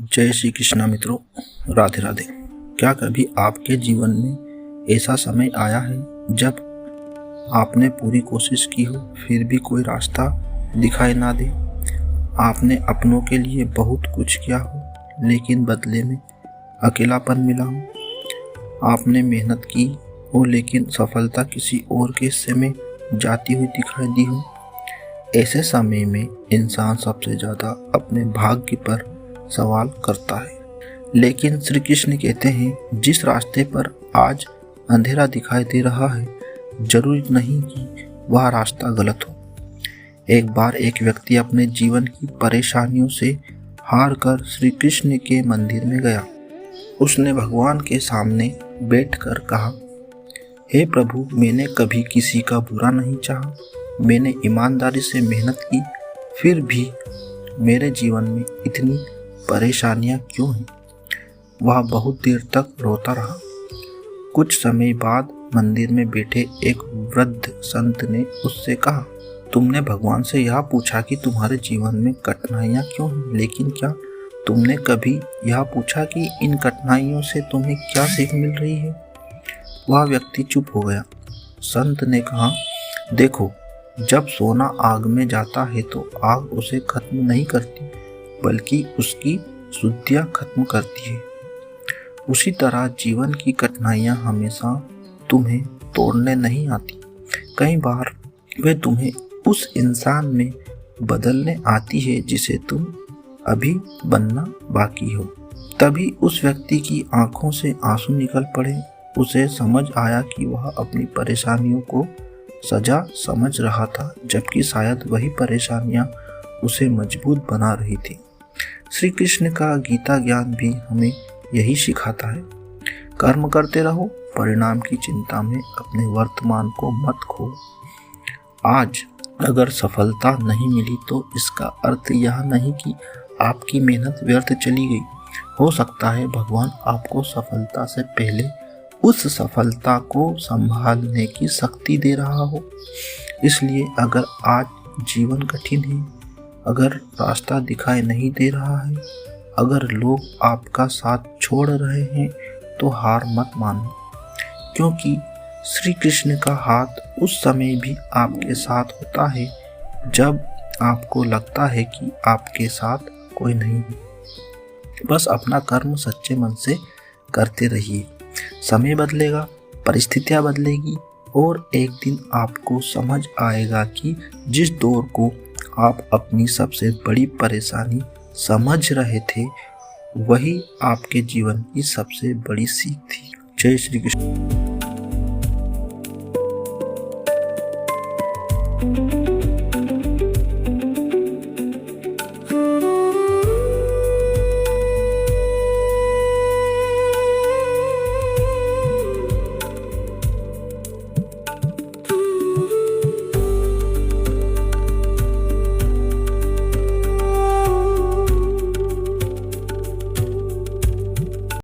जय श्री कृष्णा मित्रों, राधे राधे। क्या कभी आपके जीवन में ऐसा समय आया है जब आपने पूरी कोशिश की हो फिर भी कोई रास्ता दिखाई ना दे? आपने अपनों के लिए बहुत कुछ किया हो लेकिन बदले में अकेलापन मिला हो। आपने मेहनत की हो लेकिन सफलता किसी और के हिस्से में जाती हुई दिखाई दी हो। ऐसे समय में इंसान सबसे ज़्यादा अपने भाग्य पर सवाल करता है। लेकिन श्री कृष्ण कहते हैं, जिस रास्ते पर आज अंधेरा दिखाई दे रहा है जरूरी नहीं कि वह रास्ता गलत हो। एक बार एक व्यक्ति अपने जीवन की परेशानियों से हार कर श्री कृष्ण के मंदिर में गया। उसने भगवान के सामने बैठकर कहा, हे प्रभु, मैंने कभी किसी का बुरा नहीं चाहा। मैंने ईमानदारी से मेहनत की, फिर भी मेरे जीवन में इतनी परेशानियां क्यों हैं? वह बहुत देर तक रोता रहा। कुछ समय बाद मंदिर में बैठे एक वृद्ध संत ने उससे कहा, तुमने भगवान से यह पूछा कि तुम्हारे जीवन में कठिनाइयां क्यों हैं, लेकिन क्या तुमने कभी यह पूछा कि इन कठिनाइयों से तुम्हें क्या सीख मिल रही है? वह व्यक्ति चुप हो गया। संत ने कहा, देखो, जब सोना आग में जाता है तो आग उसे खत्म नहीं करती बल्कि उसकी शुद्धियाँ खत्म करती है। उसी तरह जीवन की कठिनाइयाँ हमेशा तुम्हें तोड़ने नहीं आती। कई बार वे तुम्हें उस इंसान में बदलने आती है जिसे तुम अभी बनना बाकी हो। तभी उस व्यक्ति की आंखों से आंसू निकल पड़े। उसे समझ आया कि वह अपनी परेशानियों को सजा समझ रहा था, जबकि शायद वही परेशानियां उसे मजबूत बना रही थी। श्री कृष्ण का गीता ज्ञान भी हमें यही सिखाता है। कर्म करते रहो, परिणाम की चिंता में अपने वर्तमान को मत खो। आज अगर सफलता नहीं मिली तो इसका अर्थ यह नहीं कि आपकी मेहनत व्यर्थ चली गई। हो सकता है भगवान आपको सफलता से पहले उस सफलता को संभालने की शक्ति दे रहा हो। इसलिए अगर आज जीवन कठिन है, अगर रास्ता दिखाई नहीं दे रहा है, अगर लोग आपका साथ छोड़ रहे हैं तो हार मत मानो, क्योंकि श्री कृष्ण का हाथ उस समय भी आपके साथ होता है जब आपको लगता है कि आपके साथ कोई नहीं है। बस अपना कर्म सच्चे मन से करते रहिए। समय बदलेगा, परिस्थितियां बदलेगी और एक दिन आपको समझ आएगा कि जिस दौर को आप अपनी सबसे बड़ी परेशानी समझ रहे थे वही आपके जीवन की सबसे बड़ी सीख थी। जय श्री कृष्ण।